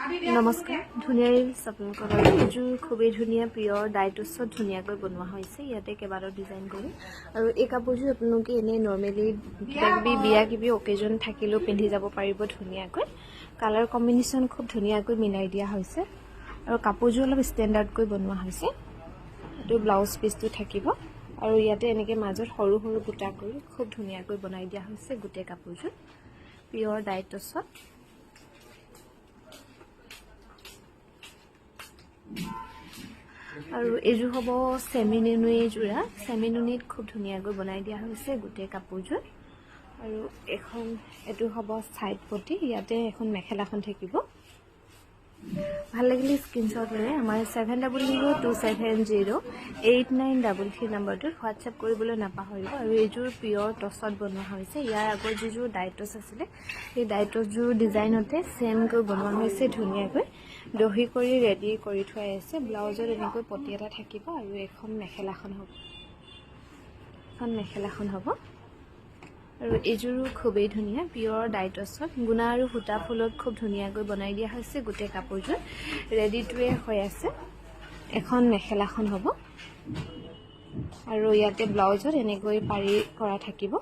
নমস্কাৰ ধুনীয়া আপোনালোকৰ এযোৰ খুবেই ধুনীয়া পিয়ৰ ডাইটছত ধুনীয়াকৈ বনোৱা হৈছে ইয়াতে কেইবাটাও ডিজাইন কৰি আৰু এই কাপোৰযোৰ আপোনালোকে এনে নৰ্মেলি কিবাকিবি বিয়া কিবি অকেজন থাকিলেও পিন্ধি যাব পাৰিব ধুনীয়াকৈ কালাৰ কম্বিনেশ্যন খুব ধুনীয়াকৈ মিলাই দিয়া হৈছে আৰু কাপোৰযোৰ অলপ ষ্টেণ্ডাৰ্ডকৈ বনোৱা হৈছে এইটো ব্লাউজ পিচটো থাকিব আৰু ইয়াতে এনেকৈ মাজত সৰু সৰু বুটা কৰি খুব ধুনীয়াকৈ বনাই দিয়া হৈছে গোটেই কাপোৰযোৰ পিয়ৰ ডাইটছত আৰু এযোৰ হ'ব সেমিনুনি যোৰা সেমিনুনিত খুব ধুনীয়াকৈ বনাই দিয়া হৈছে গোটেই কাপোৰযোৰ আৰু এখন এটো হ'ব সাইড পটি ইয়াতে এখন মেখেলাখন থাকিব ভাল লাগিলে স্ক্ৰিনশ্বট লৈ আমাৰ 7002708933 নম্বৰটোত হোৱাটছআপ কৰিবলৈ নাপাহৰিব আৰু এযোৰ পিয়ৰ টছত বনোৱা হৈছে ইয়াৰ আগৰ যিযোৰ ডাইটছ আছিলে সেই ডাইটছযোৰ ডিজাইনতে সেমকৈ বনোৱা হৈছে ধুনীয়াকৈ দহি কৰি ৰেডি কৰি থোৱা আছে ব্লাউজত এনেকৈ পটি এটা থাকিব আৰু এখন মেখেলাখন হ'ব আৰু এযোৰো খুবেই ধুনীয়া পিয়ৰ ডাইটছত গুণা আৰু সূতা ফুলত খুব ধুনীয়াকৈ বনাই দিয়া হৈছে গোটেই কাপোৰযোৰ ৰেডি টু ৱেৰ হৈ আছে এখন মেখেলাখন হ'ব আৰু ইয়াতে ব্লাউজত এনেকৈ পাৰি কৰা থাকিব